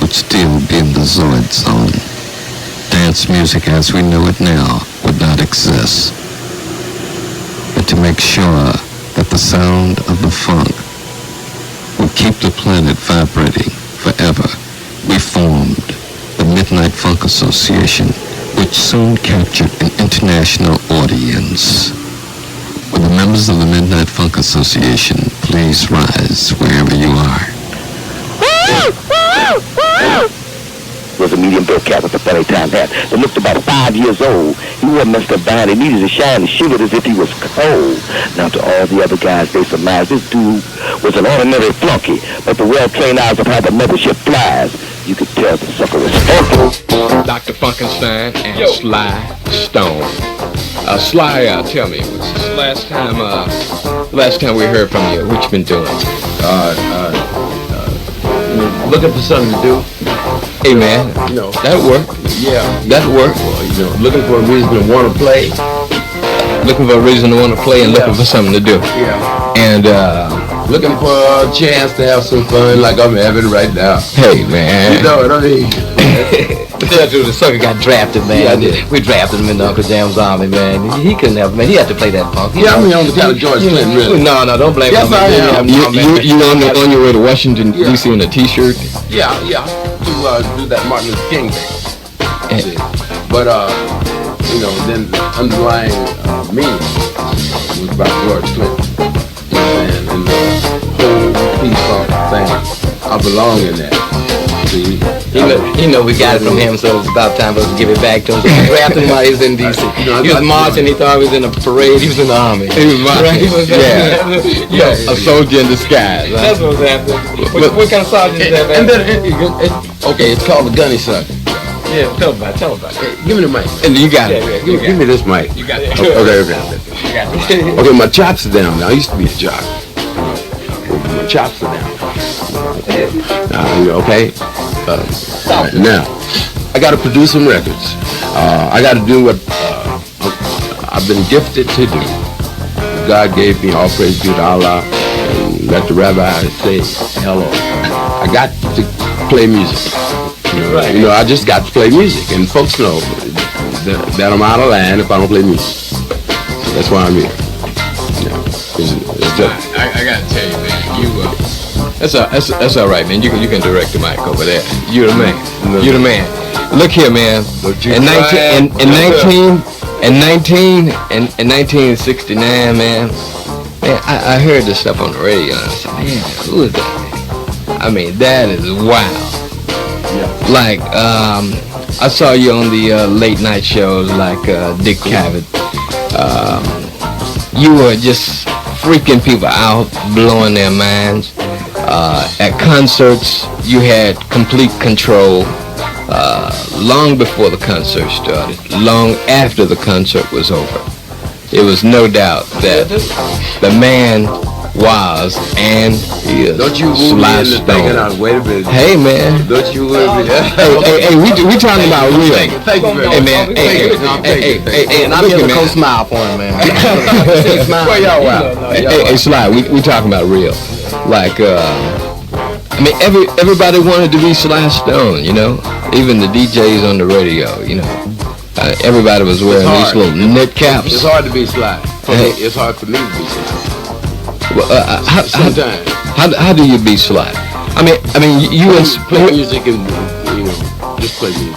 would still be in the Zoid zone. Dance music as we know it now would not exist. And to make sure that the sound of the funk would keep the planet vibrating forever, we formed the Midnight Funk Association, which soon captured an international audience. Will the members of the Midnight Funk Association please rise wherever you are? Was a medium built cat with a funny time hat that looked about 5 years old. He wore messed up body, needed to shine and shivered as if he was cold. Now to all the other guys, they surmised this dude was an ordinary flunky, but the well-trained eyes of how the mothership flies, you could tell the sucker was funky. Dr. Funkenstein and Sly Stone. Sly, tell me, what's this last time we heard from you? What you been doing? Looking for something to do. Hey man, that'll work. Yeah, that'll work. Well, looking for a reason to want to play. Looking for a reason to want to play and looking for something to do. Yeah. And looking for a chance to have some fun like I'm having right now. Hey man. You know what I mean? The sucker got drafted, man. Yeah, I did. We drafted him in Uncle Jam's army, man. He couldn't have, man. He had to play that punk. Yeah, I mean, on the kind of George Clinton, really. No, don't blame him. Yes, I am. You on your way to Washington, D.C. in a T-shirt? Yeah, to do that Martin Luther King thing. But, then underlying meaning was about George Clinton. And the whole peace thing, I belong in that. See? He know we got it from him, so it's about time for us to give it back to him. So we drafted him while he was in D.C. He was marching, he thought he was in a parade, he was in the army. He was marching. Yeah. A soldier in disguise. Huh? That's what's happening. What kind of sergeant is that, man? And then, okay, it's called the gunny sucker. Yeah, tell him about it. Hey, give me the mic. And you got it. Give me this mic. You got it. Okay. Okay, my chops are down now. I used to be a jock. My chops are down. Okay? Now, I got to produce some records. I got to do what I've been gifted to do. God gave me all praise be to Allah, and let the rabbi say hello. I got to play music. I just got to play music, and folks know that I'm out of line if I don't play music. So that's why I'm here. I gotta tell you, man, that's all right, man. You can direct the mic over there. You're the man. You're the man. Look here, man. In 1969, man, I heard this stuff on the radio, and I said, man, who is that? I mean, that is wild. Yeah. Like, I saw you on the late night shows like Dick Cavett. You were just freaking people out, blowing their minds. At concerts, you had complete control. Long before the concert started, long after the concert was over. It was no doubt that the man was and is Don't you move me into thinking out. Wait a minute. Hey man. Don't you move me. Hey, we talking about real. Thank you very much. Hey, and I'm here to co-smile for him, man. Where y'all at? Hey, Sly, we talking about real. Like, I mean, everybody wanted to be Sly Stone, even the DJs on the radio, everybody was wearing these little knit caps. It's hard to be Sly. It's hard for me to be Sly. Well, sometimes. How do you be Sly? I mean, you play music and just play music.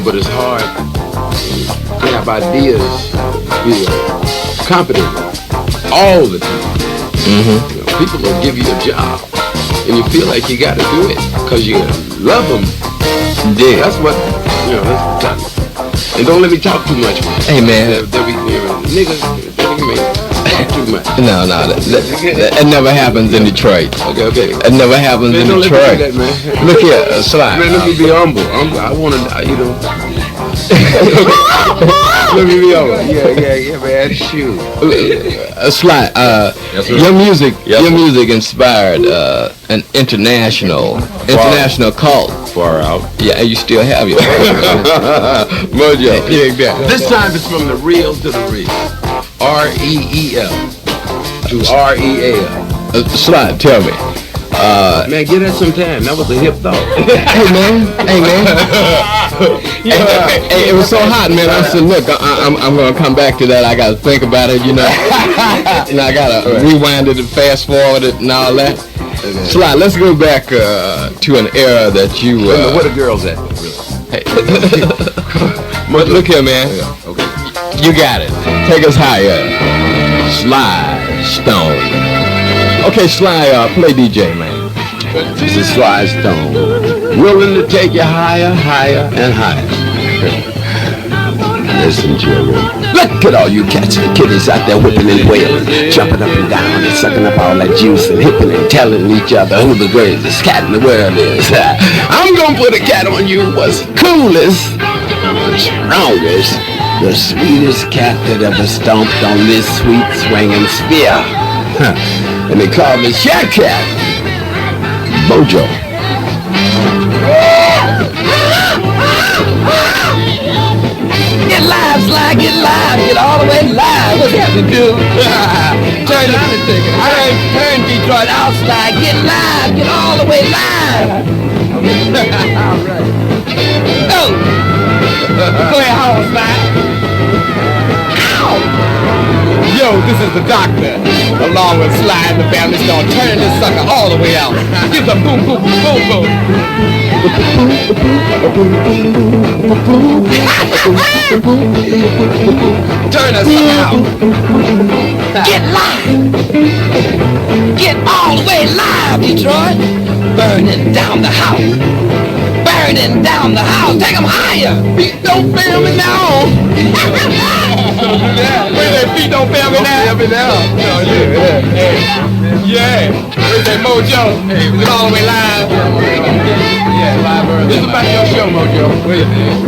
But it's hard to have ideas, competent all the time. Mm-hmm. People will give you a job, and you feel like you got to do it because you love them. Yeah. That's what that's the and don't let me talk too much. Hey man, niggas, talk too much. No, that never happens in Detroit. Okay. It never happens in Detroit. Let me do that, man. Look here, Sly. Man, let me be humble. I want to, let me be humble. Yeah, man. Shoot. Sly, yes, your music inspired an international cult. Far out. Yeah, you still have your mojo. This time it's from the real to the real. REEL to REAL. Sly, tell me, Man, get that some time. That was a hip thought. Hey man. Hey, it was so hot, man. I said, look, I'm gonna come back to that. I gotta think about it, you know. And I gotta rewind it and fast forward it and all that. Sly, let's go back to an era that you. Where the girls at? Really? Hey. But look here, man. Yeah, okay. You got it. Take us higher. Sly Stone. Okay, Sly, play DJ, man. This is Sly Stone. Willing to take you higher, higher, and higher. Listen, children. Look at all you cats and kitties out there whipping and wailing, jumping up and down and sucking up all that juice and hipping and telling each other who the greatest cat in the world is. I'm gonna put a cat on you what's coolest, the strongest, the sweetest cat that ever stomped on this sweet swinging sphere. And they call me Shack Cat. Mojo. Get live, Sly, get live, get all the way live. What's happening, dude? Turn Detroit out, Sly, get live, get all the way live. All right. Oh! Go ahead, home, Sly. Yo, this is the doctor, along with Sly and the family stone, turning this sucker all the way out. Give the boom, boom, boom, boom. Turn us out. Get live. Get all the way live, Detroit. Burning down the house. Burning down the house. Take them higher. Feet don't fail me now. Don't do that. Where's that feet don't fail me now? Oh, yeah. Where's that Mojo? Hey, get all the way live. Yeah, live early. This is about your show, Mojo.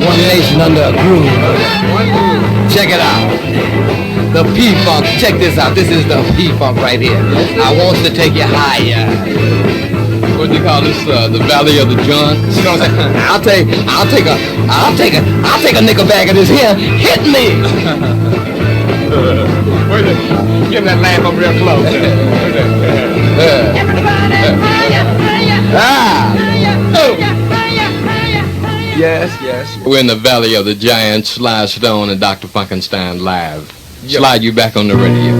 One nation under a groove. Check it out. The P-Funk. Check this out. This is the P-Funk right here. I want to take you higher. What do you call this? The Valley of the John? You know what I'm saying? I'll take a nickel bag of this here. Hit me. Where's it? Give me that lamp up real close. Yes. We're in the Valley of the Giants, Sly Stone and Dr. Funkenstein live. Slide you back on the radio.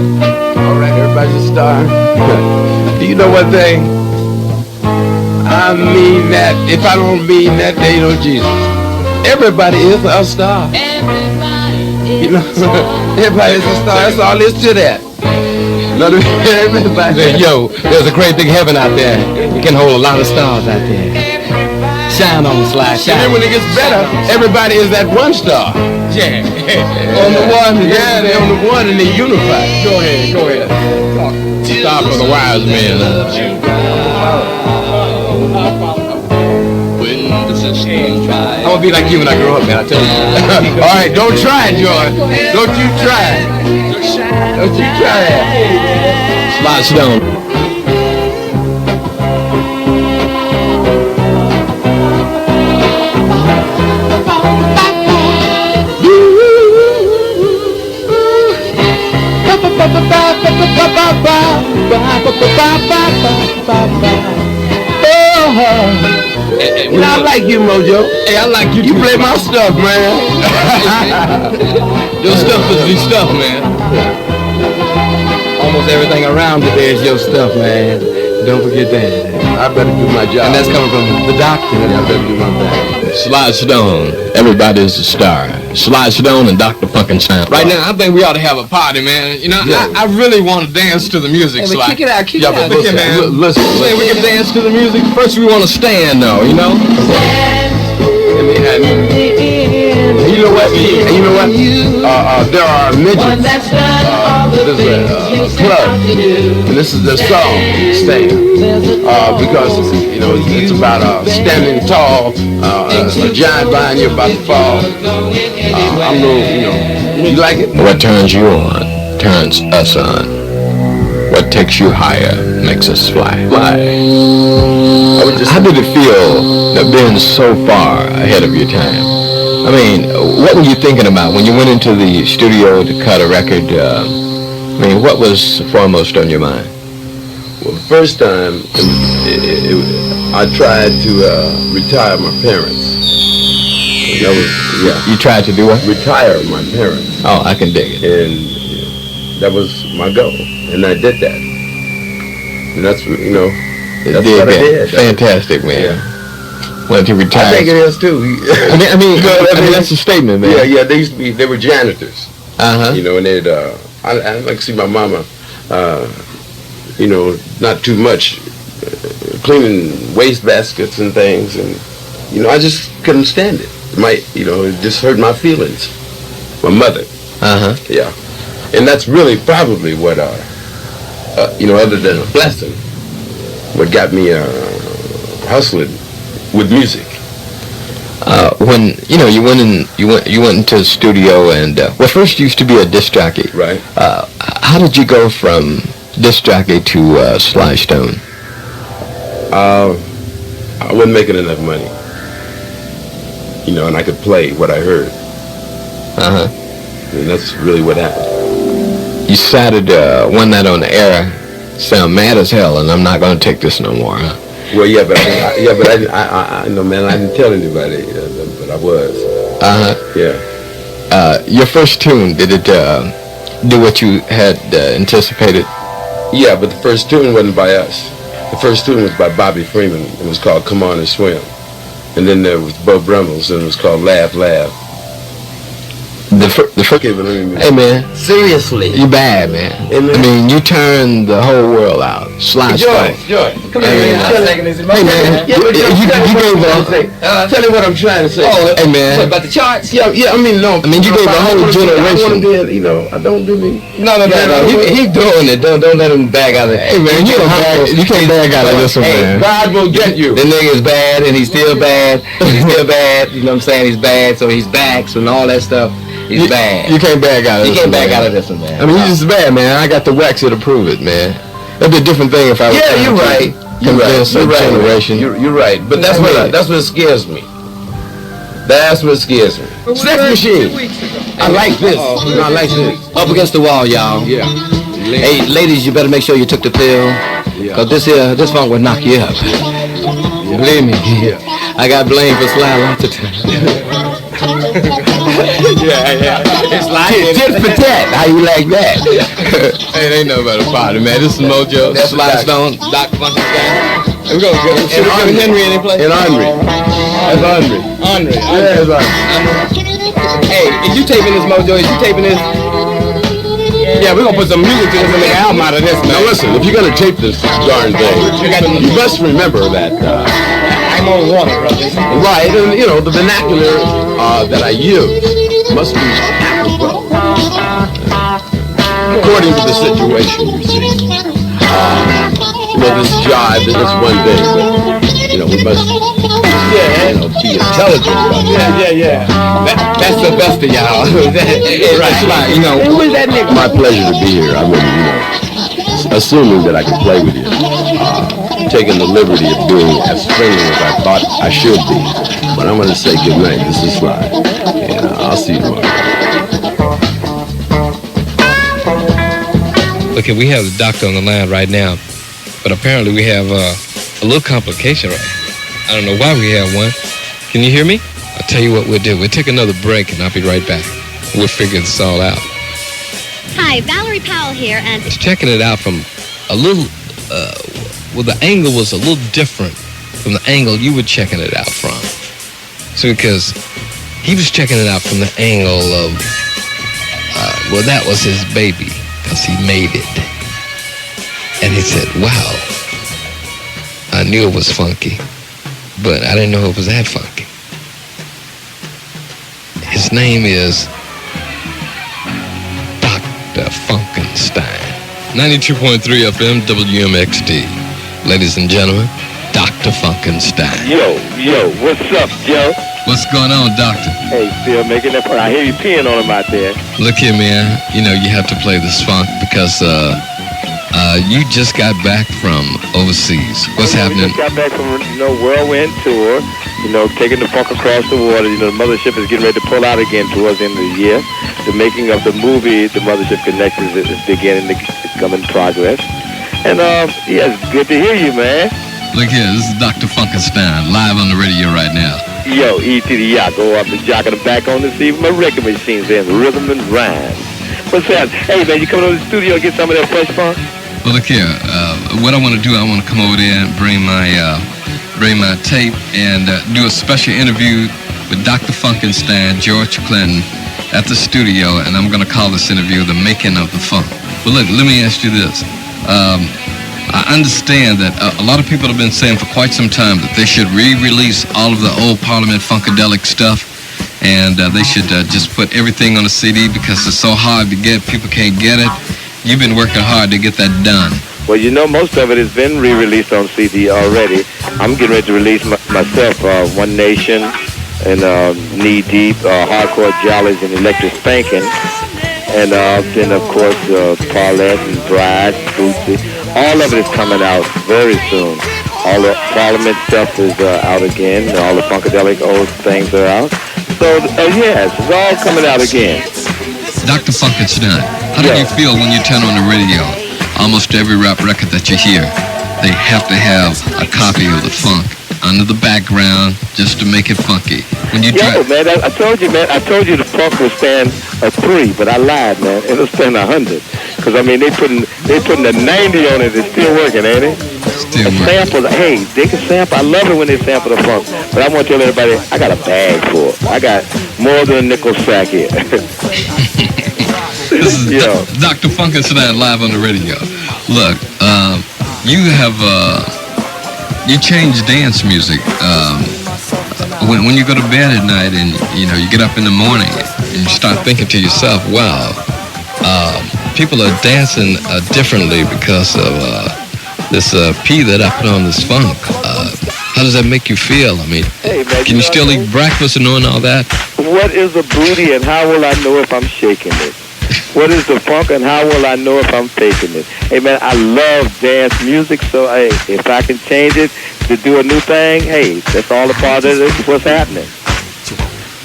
All right, everybody's a star. Do you know one thing? I mean that. If I don't mean that, they know Jesus. Everybody is a star. You know, everybody is a star. That's all there is to that. Everybody. Yo, there's a great big heaven out there. You can hold a lot of stars out there. Shine on the Slide. Shine. And then when it gets better, everybody is that one star. Yeah. On the one. Yeah, they're on the one and they unify. Go ahead. Star for the wise men. I'm gonna be like you when I grow up, man, I tell you. All right, don't try it, George. Don't you try it. Don't you try it. Sly Stone. And I like you, Mojo. Hey, I like you. You play my stuff, man. Your stuff is the stuff, man. Almost everything around today is your stuff, man. Don't forget that. I better do my job. And that's coming from the doctor. I better do my best. Sly Stone. Everybody's a star. Sly Stone and Dr. Funkenstein. Right now, I think we ought to have a party, man. You know, yeah. I really want to dance to the music, Hey, Sly. kick it out. Look here, man. Listen. We can dance to the music. First, we want to stand, though, you know? You know what? There are midgets. There's a club, and this is their song, Stand. Because, you know, it's about standing tall, a giant behind you about to fall. I'm no, you know, you like it? What turns you on turns us on. What takes you higher makes us fly. How did it feel being so far ahead of your time? I mean, what were you thinking about when you went into the studio to cut a record? I mean, what was foremost on your mind? Well, the first time, I tried to retire my parents. That was, You tried to do what? retire my parents. Oh, I can dig it. And that was my goal. And I did that. And that's, that's what I did. Fantastic, man. Yeah. Wanted to retire. I think it is too. I mean, that's a statement, man. Yeah, they were janitors. Uh-huh. And they'd, I like to see my mama, not too much, cleaning waste baskets and things. And, I just couldn't stand it. It just hurt my feelings. My mother. Uh-huh. Yeah. And that's really probably what, other than a blessing, what got me hustling with music. When you went into the studio and first you used to be a disc jockey. Right. How did you go from disc jockey to Sly Stone? I wasn't making enough money. And I could play what I heard. Uh-huh. And that's really what happened. You decided one night on the air, sound mad as hell, and I'm not going to take this no more, huh? Well, yeah, but I know, man, I didn't tell anybody, but I was. Uh-huh. Yeah. Your first tune, did it do what you had anticipated? Yeah, but the first tune wasn't by us. The first tune was by Bobby Freeman. It was called Come On and Swim. And then there was Bo Brummels, and it was called Laugh, Laugh. Hey, man. Seriously. You bad, man. I mean, you turned the whole world out. Sly Stone. Joy. Come here, man. Hey, man. You gave tell me what I'm trying to say. Oh, hey, man. What, about the charts? Yeah, I mean, no. I mean, you gave a whole generation. I don't do me. No. He's doing it. Don't let him bag out of it. Hey, man, you can't bag out of this one, man. God will get you. The nigga's bad, and he's still bad. He's still bad. You know what I'm saying? He's bad, so he's back, so and all that stuff. He's bad. You can't bag out of this. You can't back out of this one, man. I mean, he's just bad, man. I got the wax here to prove it, man. That'd be a different thing if I was you're right. Convince a generation. You're right. But that's what scares me. That's what scares me. Sex Machine. I like this. I like this. Up against the wall, y'all. Yeah. Hey, ladies, you better make sure you took the pill. Because this funk will knock you up. Believe me. Yeah. I got blamed for Sly lots of times. Yeah. It's like tit for tat. How you like that? Hey, it ain't no better party, man. This is Mojo. That's Sly Stone, Dr. Funky Style. We're going to get him. And Henry any place? And Henry. That's Henry. Andre. Yeah, that's Henry. Hey, is you taping this, Mojo? Is you taping this? Yeah, we're going to put some music to this and make an album out of this, man. Now listen, if you're going to tape this darn thing, you must remember that I'm on water, brother. right, and the vernacular that I use must be apropos according to the situation, you see. This jive is one thing, but we must be intelligent about that. Yeah. That's the best of y'all. It's like, where's that nigga? My pleasure to be here. I mean, assuming that I can play with you, taking the liberty of being as friendly as I thought I should be. But I'm going to say good night. This is Sly. And I'll see you tomorrow. Okay, we have the doctor on the line right now, but apparently we have a little complication. I don't know why we have one. Can you hear me? I'll tell you what we'll do. We'll take another break, and I'll be right back. We'll figure this all out. Hi, Valerie Powell here, and... I was checking it out from a little, the angle was a little different from the angle you were checking it out from. So because he was checking it out from the angle of, that was his baby, because he made it. And he said, wow, I knew it was funky, but I didn't know it was that funky. His name is Dr. Funkenstein. 92.3 FM WMXD. Ladies and gentlemen, Dr. Funkenstein. Yo, what's up, Joe? What's going on, Doctor? Hey, still making that point. I hear you peeing on him out there. Look here, man. You have to play this funk because you just got back from overseas. What's happening? We just got back from, whirlwind tour, taking the funk across the water. The mothership is getting ready to pull out again towards the end of the year. The making of the movie, The Mothership Connections, is beginning to come in progress. And yeah, it's good to hear you, man. Look here, this is Dr. Funkenstein, live on the radio right now. Yo, E to the yacht, go up the jock in the back on this evening. My record machine's in rhythm and rhyme. What's that? Hey, man, you coming over to the studio and get some of that fresh funk? Well, look here, what I want to do, I want to come over there and bring my tape and do a special interview with Dr. Funkenstein, George Clinton, at the studio, and I'm going to call this interview The Making of the Funk. But look, let me ask you this. I understand that a lot of people have been saying for quite some time that they should re-release all of the old Parliament Funkadelic stuff, and they should just put everything on a CD because it's so hard to get, people can't get it. You've been working hard to get that done. Well, you know, most of it has been re-released on CD already. I'm getting ready to release myself, One Nation and Knee Deep, Hardcore Jollies and Electric Spanking. And then, of course, Paulette and Bride, Bootsy. All of it is coming out very soon. All the Parliament stuff is out again. All the Funkadelic old things are out. So, yes, it's all coming out again. Dr. Funkenstein, how do you feel when you turn on the radio? Almost every rap record that you hear, they have to have a copy of the funk under the background just to make it funky. When you man, I told you the funk would stand a 3, but I lied, man. It'll stand 100. Because, I mean, they putting a 90 on it. It's still working, ain't it? Still working. Samples, hey, they can sample. I love it when they sample the funk. But I want to tell everybody, I got a bag for it. I got more than a nickel sack here. This is Dr. Funkenstein live on the radio. Look, you have you change dance music when you go to bed at night, and you get up in the morning and you start thinking to yourself, wow, people are dancing differently because of this P that I put on this funk. How does that make you feel? I mean, hey, man, can you still eat breakfast and knowing all that? What is a booty, and how will I know if I'm shaking it? What is the funk, and how will I know if I'm faking it? Hey, man, I love dance music, so, hey, if I can change it to do a new thing, hey, that's all a part of it, what's happening.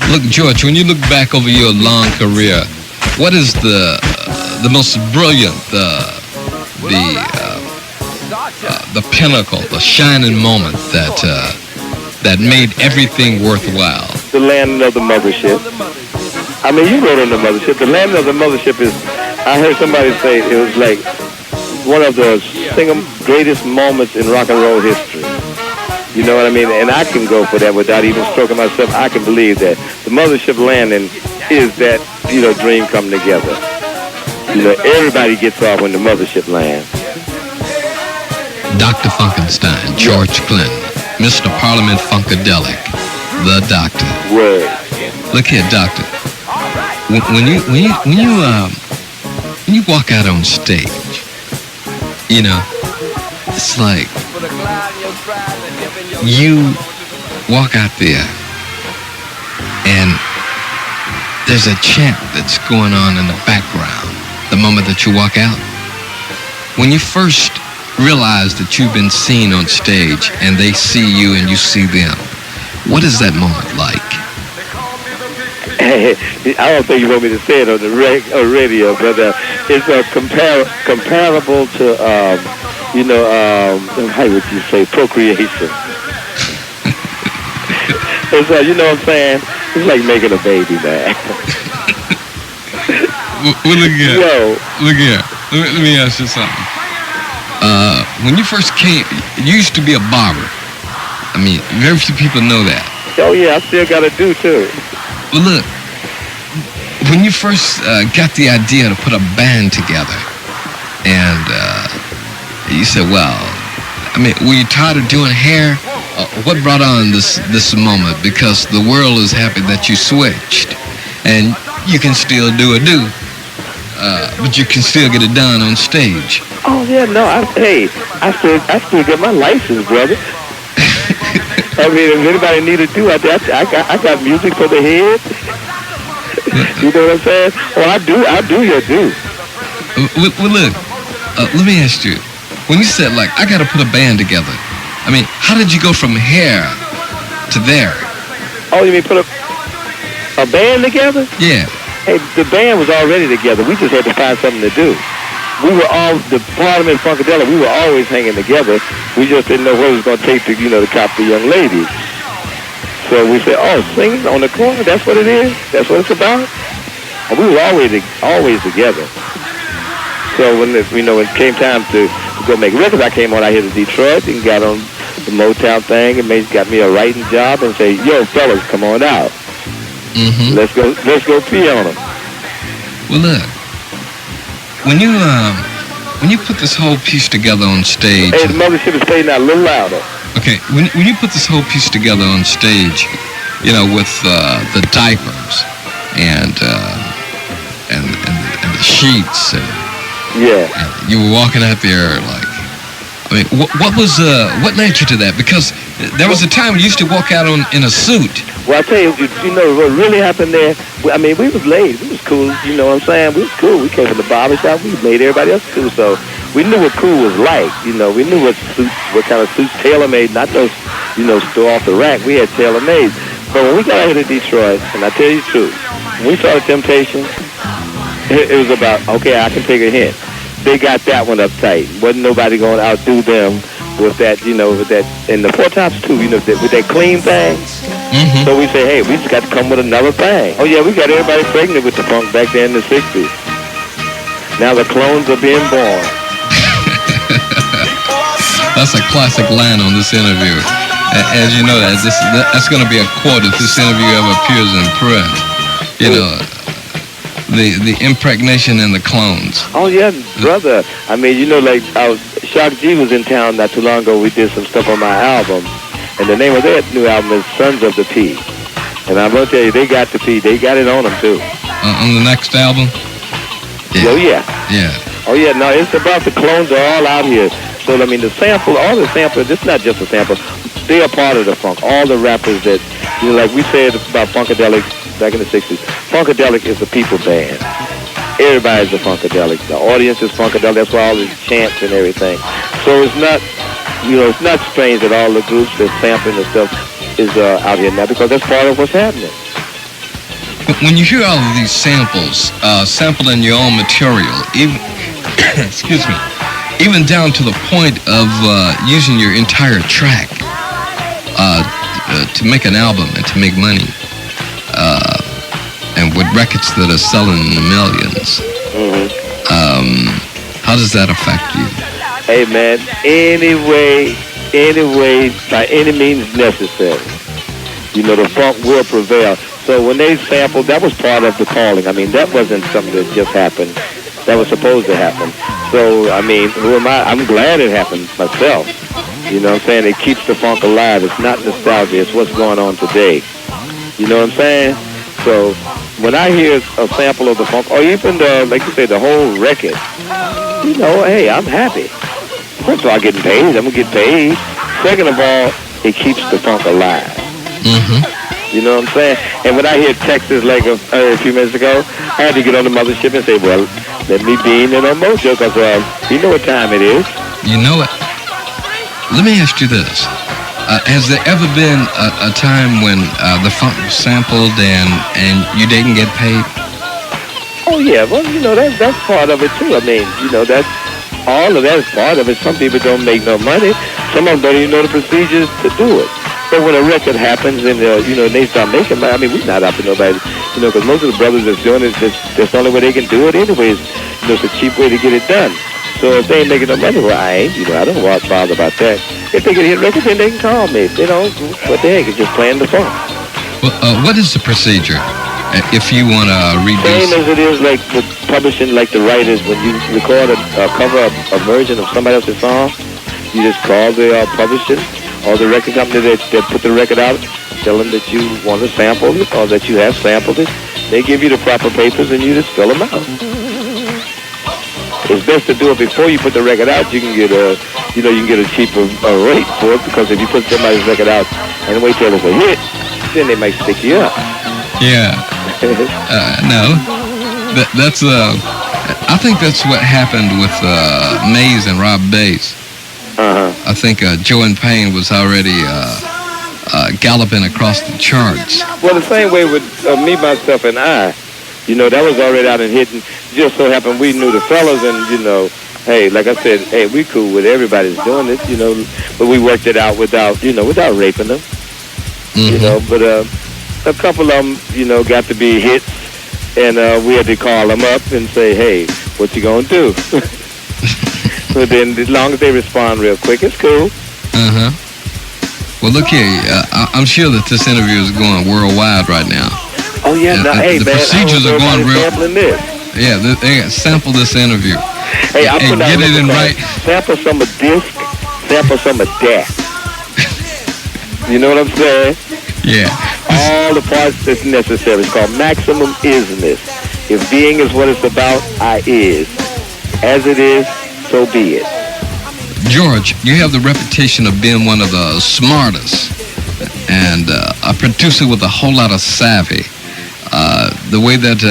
Look, George, when you look back over your long career, what is the most brilliant, the pinnacle, the shining moment that made everything worthwhile? The landing of the mothership. I mean, you wrote on the mothership. The landing of the mothership is, I heard somebody say it was like one of the single greatest moments in rock and roll history. You know what I mean? And I can go for that without even stroking myself. I can believe that. The mothership landing is that, dream come together. Everybody gets off when the mothership lands. Dr. Funkenstein, George Clinton, Mr. Parliament Funkadelic, the Doctor. Word. Look here, Doctor. When you walk out on stage, it's like you walk out there and there's a chant that's going on in the background the moment that you walk out. When you first realize that you've been seen on stage and they see you and you see them, what is that moment like? I don't think you want me to say it on the radio, but it's comparable to, how would you say, procreation. It's you know what I'm saying? It's like making a baby, man. Well, look here. Let me ask you something. When you first came, you used to be a barber. I mean, very few people know that. Oh, yeah, I still got to do, too. Well, look, when you first got the idea to put a band together, and you said, well, I mean, were you tired of doing hair? What brought on this moment? Because the world is happy that you switched, and you can still do a do, but you can still get it done on stage. Oh, yeah, no, I still get my license, brother. I mean, if anybody need a do, I got music for the head. You know what I'm saying? Oh, I do your do. Well, look, let me ask you. When you said, like, I got to put a band together, I mean, how did you go from here to there? Oh, you mean put a band together? Yeah. Hey, the band was already together. We just had to find something to do. we were all, the Parliament and Funkadelic, we were always hanging together. We just didn't know what it was going to take to, to cop the young ladies. So we said, oh, singing on the corner, that's what it is? That's what it's about? And we were always together. So when it came time to go make records, I came on out here to Detroit and got on the Motown thing and got me a writing job and say, yo, fellas, come on out. Mm-hmm. Let's go pee on them. Well, look, when you put this whole piece together on stage. Hey, the mothership is playing out a little louder. Okay, when you put this whole piece together on stage, with the diapers and the sheets, and you were walking out there like, what led you to that? Because there was a time when you used to walk out in a suit. Well, I tell you, what really happened there, I mean, we was ladies. We was cool, you know what I'm saying? We was cool. We came from the barbershop. We made everybody else cool. So we knew what cool was like. We knew what kind of suits, tailor-made, not those, store off the rack. We had tailor-made. But when we got out here to Detroit, and I tell you the truth, when we saw the Temptations, it was about, okay, I can take a hint. They got that one uptight. Wasn't nobody going to outdo them with that, with that, and the Four Tops too, with that clean thing. Mm-hmm. So we say, hey, we just got to come with another thing. Oh yeah, we got everybody pregnant with the funk back then in the 60s. Now the clones are being born. That's a classic line on this interview. As you know, that's going to be a quote if this interview ever appears in print. The impregnation and the clones. Oh yeah, brother. I mean, like Shock G was in town not too long ago. We did some stuff on my album, and the name of that new album is Sons of the P. And I'm gonna tell you, they got the P. They got it on them too. On the next album. Yeah. Oh yeah. Yeah. Oh yeah. No, it's about the clones are all out here. So I mean, all the samples. It's not just a sample. They are part of the funk. All the rappers that, like we said about Funkadelic back in the 60s, Funkadelic is a people band. Everybody's a Funkadelic. The audience is Funkadelic. That's why all these chants and everything. So it's not, it's not strange that all the groups that sampling and stuff is out here now, because that's part of what's happening. When you hear all of these samples, sampling your own material, even excuse me, even down to the point of using your entire track to make an album and to make money, and with records that are selling in the millions, how does that affect you? Hey man, any way, by any means necessary, the funk will prevail. So when they sampled, that was part of the calling. I mean, that wasn't something that just happened. That was supposed to happen. So, I mean, who am I? I'm glad it happened myself. You know what I'm saying? It keeps the funk alive. It's not nostalgia. It's what's going on today. You know what I'm saying? So, when I hear a sample of the funk, or even, like you say, the whole record, hey, I'm happy. First of all, I'm getting paid. I'm going to get paid. Second of all, it keeps the funk alive. Mm-hmm. You know what I'm saying? And when I hear Texas like a few minutes ago, I had to get on the mothership and say, well, let me beam in on Mojo, because you know what time it is. You know it. Let me ask you this. Has there ever been a time when the funk was sampled and you didn't get paid? Oh, yeah. Well, that's part of it, too. I mean, that's all of that is part of it. Some people don't make no money. Some of them don't even know the procedures to do it. But when a record happens and, they start making money, I mean, we're not out to nobody, because most of the brothers that's doing it, that's the only way they can do it anyways. It's a cheap way to get it done. So if they ain't making no money, well, I ain't, I don't bother about that. If they can hit records, then they can call me. If they don't, what the heck, it's just playing the funk. Well, what is the procedure if you want to reduce? Same as it is like with publishing, like the writers, when you record a cover, a version of somebody else's song, you just call the publisher or the record company that put the record out, tell them that you want to sample it or that you have sampled it. They give you the proper papers and you just fill them out. It's best to do it before you put the record out. You can get a cheaper rate for it, because if you put somebody's record out and wait till it's a hit, then they might stick you up. Yeah. No. That's I think that's what happened with Maze and Rob Bass. I think Joe and Payne was already galloping across the charts. Well, the same way with me, myself, and I. That was already out and hitting. just so happened we knew the fellas, and you know, hey, like I said, hey, we cool with everybody's doing it, you know, but we worked it out without raping them, you know. But a couple of them, you know, got to be hits, and we had to call them up and say, hey, what you gonna do? But then, as long as they respond real quick, it's cool. Well, look here. I'm sure that this interview is going worldwide right now. Oh yeah, hey the man, procedures are going real. This. Yeah, they sample this interview. Hey, I put get it in right. Sample some of disc, sample some of that. You know what I'm saying? Yeah. All the parts that's necessary. It's called maximum isness. If being is what it's about, I is. As it is, so be it. George, you have the reputation of being one of the smartest and a producer with a whole lot of savvy. The way that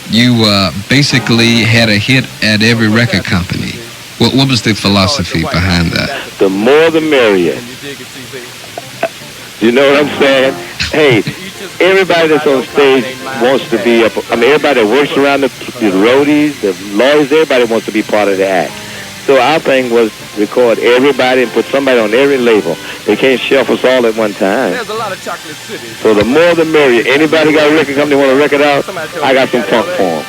you basically had a hit at every record company. What was the philosophy behind that? The more the merrier. You know what I'm saying? Hey, everybody that's on stage wants to be up. I mean, everybody that works around the roadies, the lawyers, everybody wants to be part of the act. So our thing was record everybody and put somebody on every label. They can't shelf us all at one time. There's a lot of chocolate cities. So the more the merrier. Anybody got a record company want a record out? I got some funk for them.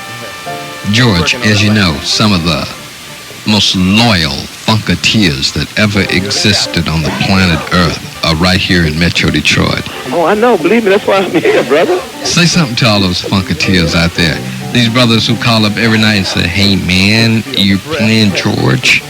George, as you know, some of the most loyal funketeers that ever existed on the planet Earth are right here in Metro Detroit. Oh, I know. Believe me, that's why I'm here, brother. Say something to all those funketeers out there. These brothers who call up every night and say, hey, man, you playing George?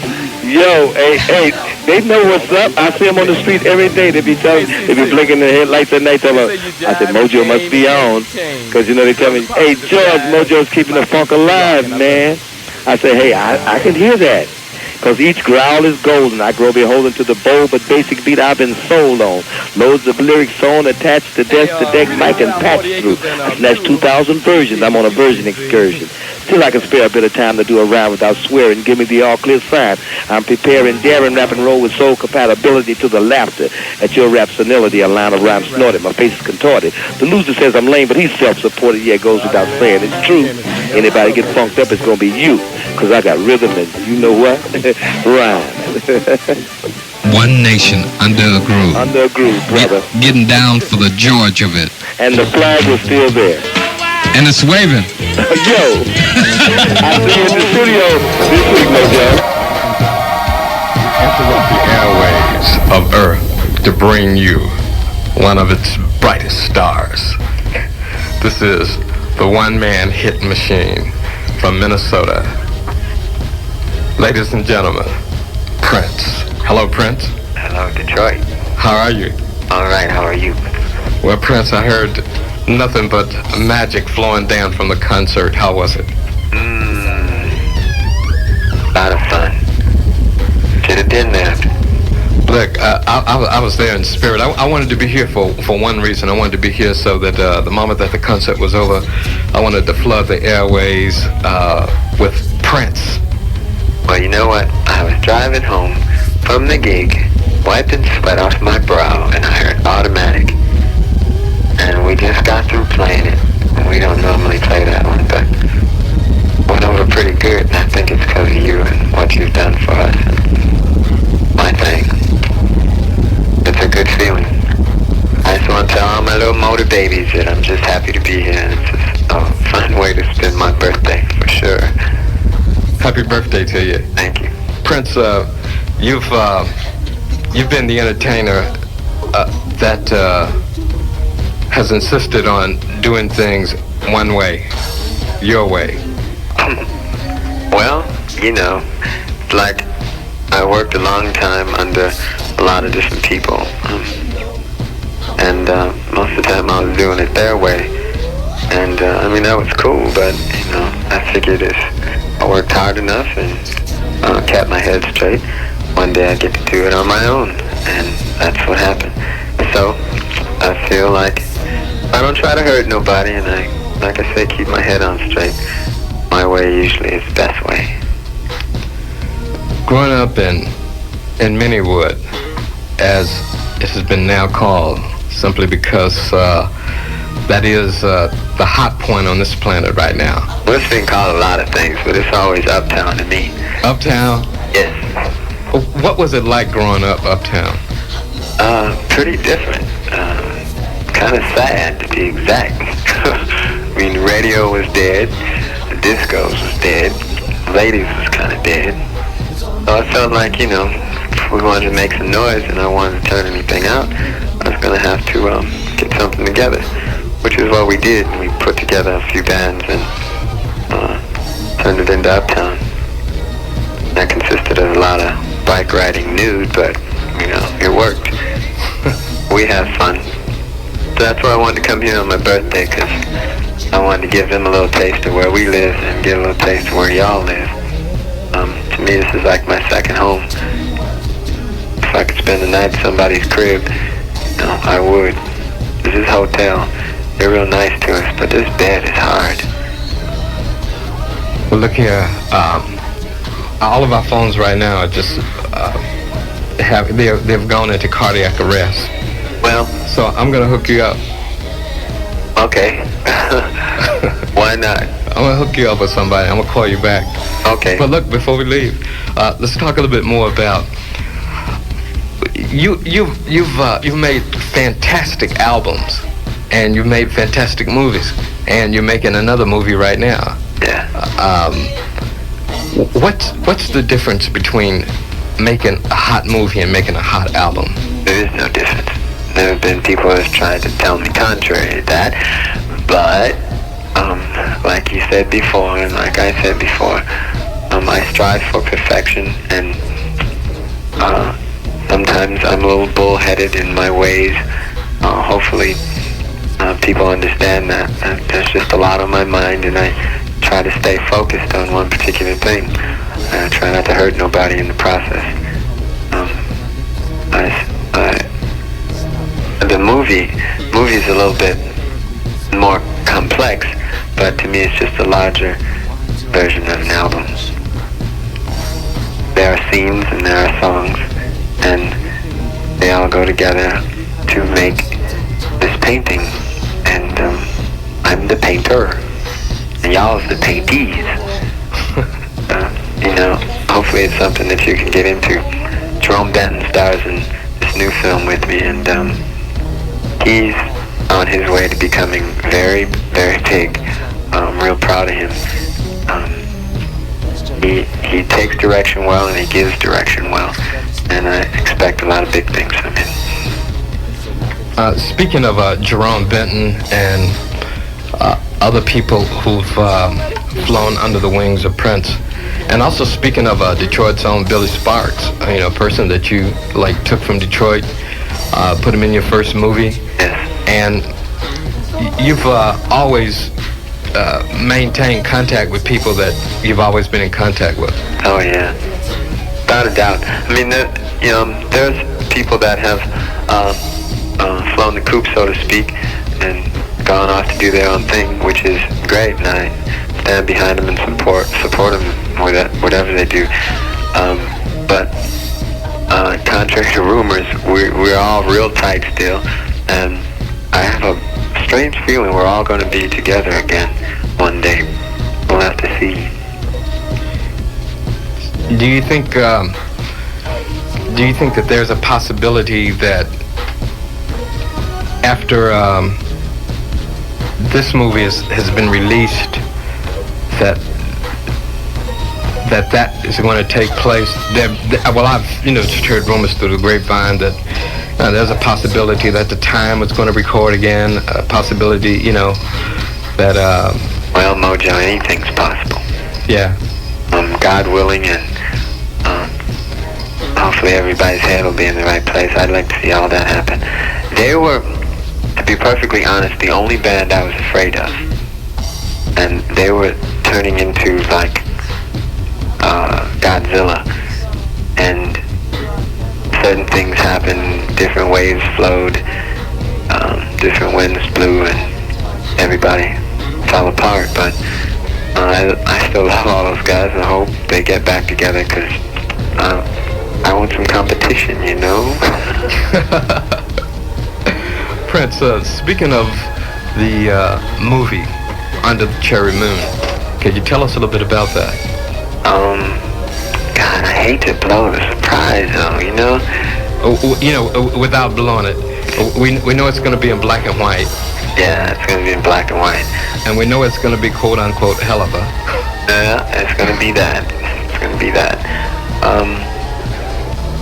Yo, hey, they know what's up. I see them on the street every day. They be blinking their headlights at night. Tell them, I said, Mojo must be on. Because, you know, they tell me, hey, George, Mojo's keeping the funk alive, man. I say, hey, I can hear that. Because each growl is golden. I grow beholden to the bold but basic beat I've been sold on. Loads of lyrics sewn, attached to desk, mic, and patch through. I snatched 2,000 versions. I'm on a version excursion. Still I can spare a bit of time to do a rhyme without swearing. Give me the all-clear sign. I'm preparing, daring, rap and roll with soul compatibility to the laughter. At your rap senility, a line of rhyme snorted. My face is contorted. The loser says I'm lame, but he's self-supported. Yeah, it goes without saying. It's true. Anybody get funked up, it's going to be you. Because I got rhythm and you know what? Rhyme. One nation under a groove. Under a groove, brother. Getting down for the George of it. And the flag was still there. And it's waving. Yo, I'll see you in the studio this week, Mojo. Interrupt the airways of Earth to bring you one of its brightest stars. This is the one-man hit machine from Minnesota. Ladies and gentlemen, Prince. Hello, Prince. Hello, Detroit. How are you? All right, how are you? Well, Prince, I heard nothing but magic flowing down from the concert. How was it? A lot of fun. Should have been there. Look, I was there in spirit. I wanted to be here for one reason. I wanted to be here so that the moment that the concert was over, I wanted to flood the airways with Prince. Well, you know what? I was driving home from the gig, wiping sweat off my brow, and I heard Automatic. And we just got through playing it. We don't normally play that one, but went over pretty good. And I think it's because of you and what you've done for us. My thing. It's a good feeling. I just want to tell all my little motor babies that I'm just happy to be here. And it's just a fun way to spend my birthday, for sure. Happy birthday to you. Thank you. Prince, you've been the entertainer that has insisted on doing things one way, your way. Well, you know, it's like I worked a long time under a lot of different people. And most of the time I was doing it their way. And I mean, that was cool, but, you know, I figured if I worked hard enough and kept my head straight, one day I'd get to do it on my own. And that's what happened. So I feel like I don't try to hurt nobody, and I, like I say, keep my head on straight. My way usually is the best way. Growing up in Minniewood, as it has been now called, simply because that is the hot point on this planet right now? Well, it's been called a lot of things, but it's always Uptown to me. Uptown? Yes. What was it like growing up uptown? Pretty different. Kind of sad, to be exact. I mean, the radio was dead, the discos was dead, ladies was kind of dead. So I felt like, you know, if we wanted to make some noise and I wanted to turn anything out, I was going to have to get something together, which is what we did. We put together a few bands and turned it into Uptown. That consisted of a lot of bike riding nude, but, you know, it worked. We have fun. So that's why I wanted to come here on my birthday, because I wanted to give them a little taste of where we live and get a little taste of where y'all live. To me, this is like my second home. If I could spend the night at somebody's crib, you know, I would. This is a hotel. They're real nice to us, but this bed is hard. Well, look here. All of our phones right now are just they've gone into cardiac arrest. Well, so I'm gonna hook you up. Okay. Why not? I'm gonna hook you up with somebody. I'm gonna call you back. Okay. But look, before we leave, let's talk a little bit more about you've made fantastic albums, and you've made fantastic movies, and you're making another movie right now. Yeah. What's the difference between making a hot movie and making a hot album? There is no difference. There have been people who have tried to tell me contrary to that, but like you said before, and like I said before, I strive for perfection, and sometimes I'm a little bullheaded in my ways. Hopefully, people understand that there's just a lot on my mind, and I try to stay focused on one particular thing. I try not to hurt nobody in the process. The movie is a little bit more complex, but to me it's just a larger version of an album. There are scenes and there are songs, and they all go together to make this painting. And I'm the painter, and y'all's the paintees. You know, hopefully it's something that you can get into. Jerome Benton stars in this new film with me, and he's on his way to becoming very, very big. I'm real proud of him. He takes direction well, and he gives direction well, and I expect a lot of big things from him. Speaking of Jerome Benton and other people who've flown under the wings of Prince, and also speaking of Detroit's own Billy Sparks, you know, a person that you like took from Detroit, put him in your first movie, and you've always maintained contact with people that you've always been in contact with. Oh yeah, without a doubt. I mean, there's people that have flown the coop, so to speak, and gone off to do their own thing, which is great, and I stand behind them and support them with whatever they do. But contrary to rumors, we're all real tight still, and I have a strange feeling we're all going to be together again one day. We'll have to see. Do you think that there's a possibility that after this movie has been released, that is going to take place? Well, I've just heard rumors through the grapevine that there's a possibility that the Time is going to record again. A possibility, that. Well, Mojo, anything's possible. Yeah. God willing, and hopefully everybody's head will be in the right place. I'd like to see all that happen. They were, to be perfectly honest, the only band I was afraid of. And they were turning into like Godzilla. And certain things happened, different waves flowed, different winds blew, and everybody fell apart. But I still love all those guys, and I hope they get back together, because I want some competition, Prince, speaking of the movie Under the Cherry Moon. Could you tell us a little bit about that? God, I hate to blow the surprise though, you know? Without blowing it, we know it's going to be in black and white. Yeah, it's going to be in black and white. And we know it's going to be quote unquote hell of a. Yeah, it's going to be that. It's going to be that.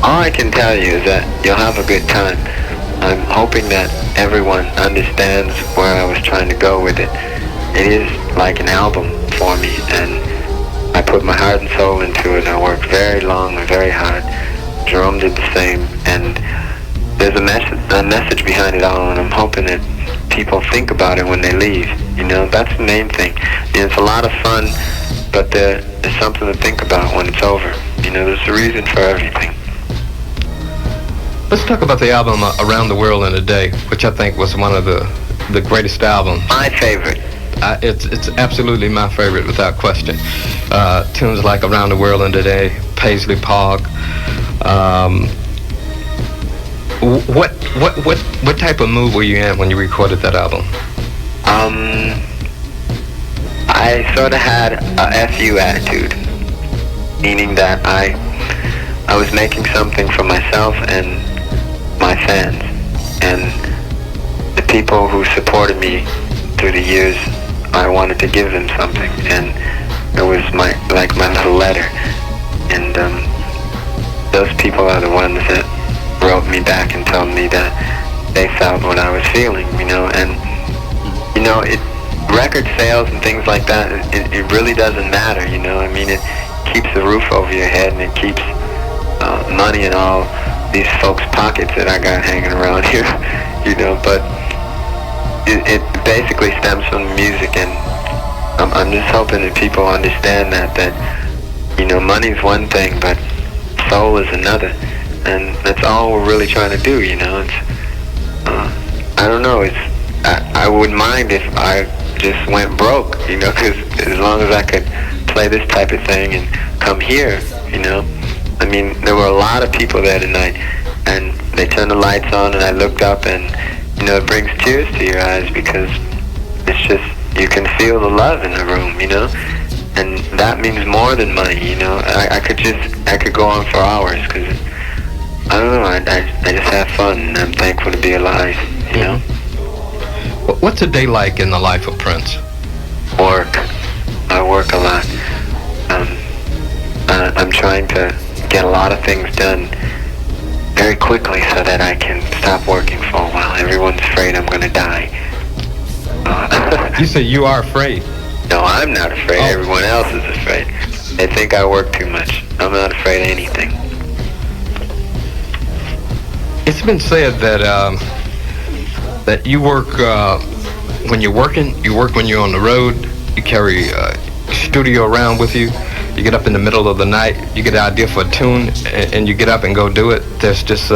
All I can tell you is that you'll have a good time. I'm hoping that everyone understands where I was trying to go with it. It is like an album for me, and I put my heart and soul into it. I worked very long and very hard. Jerome did the same, and there's a message behind it all, and I'm hoping that people think about it when they leave. You know, that's the main thing. It's a lot of fun, but there's something to think about when it's over. You know, there's a reason for everything. Let's talk about the album Around the World in a Day, which I think was one of the greatest albums. My favorite. It's absolutely my favorite without question. Tunes like Around the World in a Day, Paisley Park. What type of mood were you in when you recorded that album? I sort of had a FU attitude, meaning that I was making something for myself and my fans, and the people who supported me through the years. I wanted to give them something, and it was my little letter, and those people are the ones that wrote me back and told me that they felt what I was feeling, you know. And you know, record sales and things like that, it really doesn't matter, you know. I mean, it keeps the roof over your head, and it keeps money in all these folks' pockets that I got hanging around here, you know. But it basically stems from the music, and I'm just hoping that people understand that you know, money's one thing, but soul is another, and that's all we're really trying to do, you know. It's I don't know, I wouldn't mind if I just went broke, you know, because as long as I could play this type of thing and come here, you know. I mean, there were a lot of people there tonight, and they turned the lights on, and I looked up, and you know, it brings tears to your eyes, because it's just, you can feel the love in the room, you know, and that means more than money, you know. I could go on for hours, because I don't know, I just have fun, and I'm thankful to be alive, you know. What's a day like in the life of Prince? Work. I work a lot. I'm trying to get a lot of things done very quickly so that I can stop working for a while. Everyone's afraid I'm going to die. You say you are afraid? No, I'm not afraid. Oh. Everyone else is afraid. They think I work too much. I'm not afraid of anything. It's been said that that you work when you're working, you work when you're on the road, you carry a studio around with you, you get up in the middle of the night, you get an idea for a tune, and you get up and go do it. There's just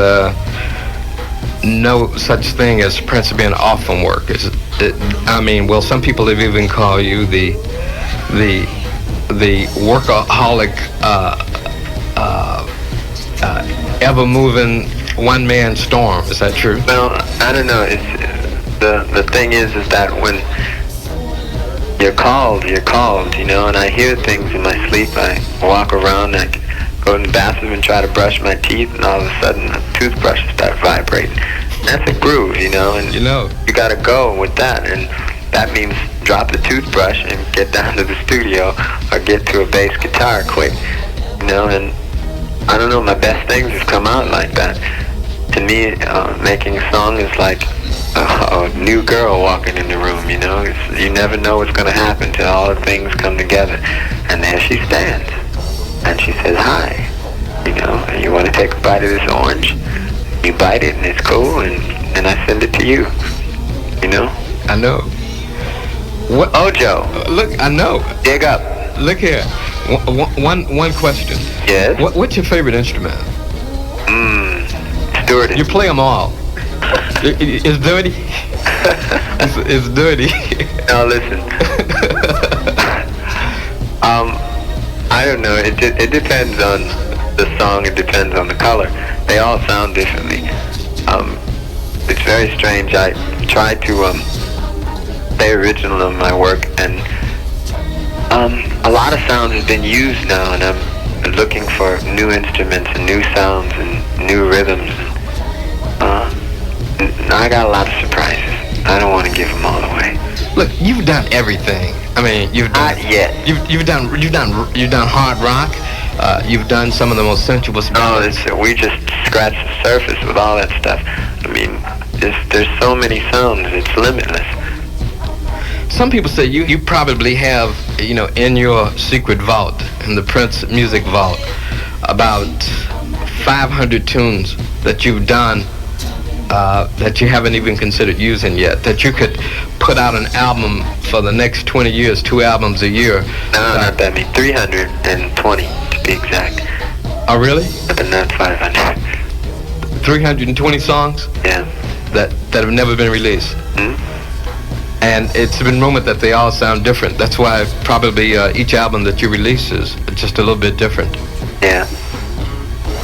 no such thing as Prince being off from work. I mean, well, some people have even called you the workaholic, ever-moving one-man storm. Is that true? Well, I don't know. It's the thing is that when you're called, you know, and I hear things in my sleep. I walk around, I go in the bathroom and try to brush my teeth, and all of a sudden the toothbrush starts vibrating. That's a groove, you know, and you gotta go with that, and that means drop the toothbrush and get down to the studio or get to a bass guitar quick, you know. And I don't know, my best things have come out like that. To me, making a song is like a new girl walking in the room, you know. You never know what's going to happen till all the things come together. And there she stands, and she says, hi, you know, and you want to take a bite of this orange? You bite it, and it's cool, and I send it to you, you know? I know. What? Ojo. Look, I know. Dig up. Look here. One question. Yes? What's your favorite instrument? Stewardess. You play them all. It's dirty. It's dirty. No, listen. I don't know. It depends on the song. It depends on the color. They all sound differently. It's very strange. I try to stay original in my work, and a lot of sounds have been used now, and I'm looking for new instruments and new sounds and new rhythms. And I got a lot of surprises. I don't want to give them all away. Look, you've done everything. I mean, you've done. Not yet. You've done hard rock. You've done some of the most sensuous. No, we just scratched the surface with all that stuff. I mean, there's so many sounds. It's limitless. Some people say you probably have, in your secret vault, in the Prince music vault, about 500 tunes that you've done that you haven't even considered using yet, that you could put out an album for the next 20 years, 2 albums a year. No, not that many. 320 to be exact. Oh, really? But not 500. 320 songs? Yeah. That have never been released. Mm-hmm. And it's been rumored that they all sound different. That's why probably each album that you release is just a little bit different. Yeah.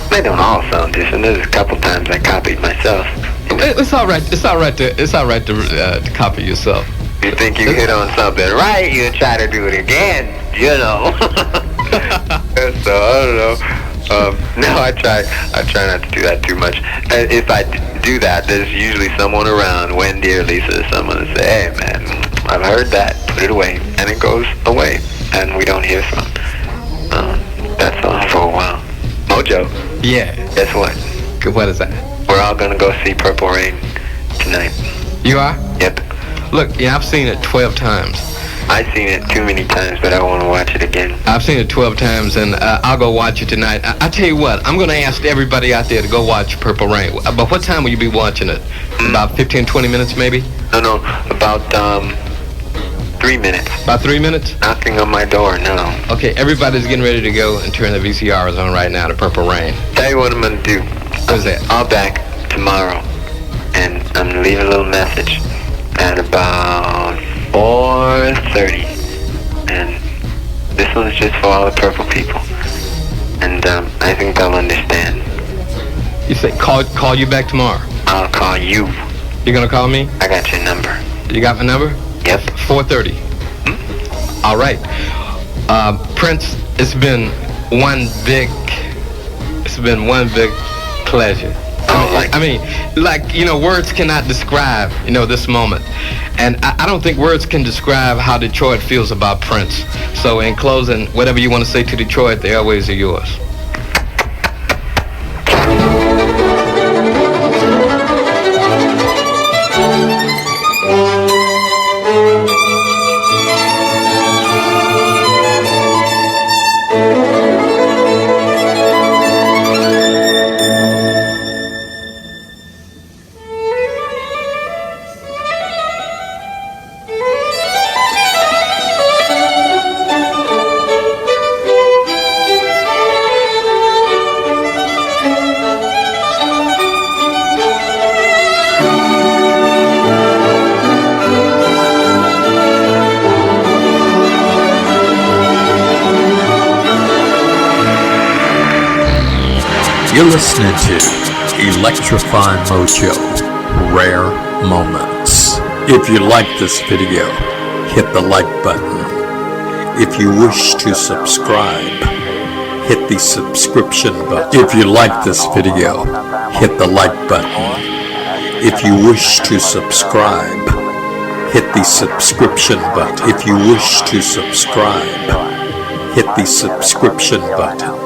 They don't all sound different. There's a couple times I copied myself. It's all right. It's all right to copy yourself. You think you hit on something right, you try to do it again. So I don't know. No, I try not to do that too much. If I do that, there's usually someone around, Wendy or Lisa, someone to say, hey man, I've heard that, put it away. And it goes away, and we don't hear from. That's all for a while. Mojo. Yeah. Guess what? What is that? We're all gonna go see Purple Rain tonight. You are? Yep. Look, yeah, I've seen it 12 times. I've seen it too many times, but I want to watch it again. I've seen it 12 times, and I'll go watch it tonight. I tell you what, I'm going to ask everybody out there to go watch Purple Rain. But what time will you be watching it? About 15, 20 minutes, maybe? No, about 3 minutes. About 3 minutes? Knocking on my door, no. Okay, everybody's getting ready to go and turn the VCRs on right now to Purple Rain. Tell you what I'm going to do. What's that? I'll back tomorrow, and I'm going to leave a little message at about 4:30, and this one's just for all the purple people, and I think they'll understand. You say call you back tomorrow? I'll call you. You're gonna call me? I got your number. You got my number? Yep. 4:30. All right. Prince, it's been one big pleasure. I mean, words cannot describe, this moment. And I don't think words can describe how Detroit feels about Prince. So in closing, whatever you want to say to Detroit, the airways are yours. You're listening to Electrify Mojo, Rare Moments. If you like this video, hit the like button. If you wish to subscribe, hit the subscription button. If you like this video, hit the like button. If you wish to subscribe, hit the subscription button. If you wish to subscribe, hit the subscription button.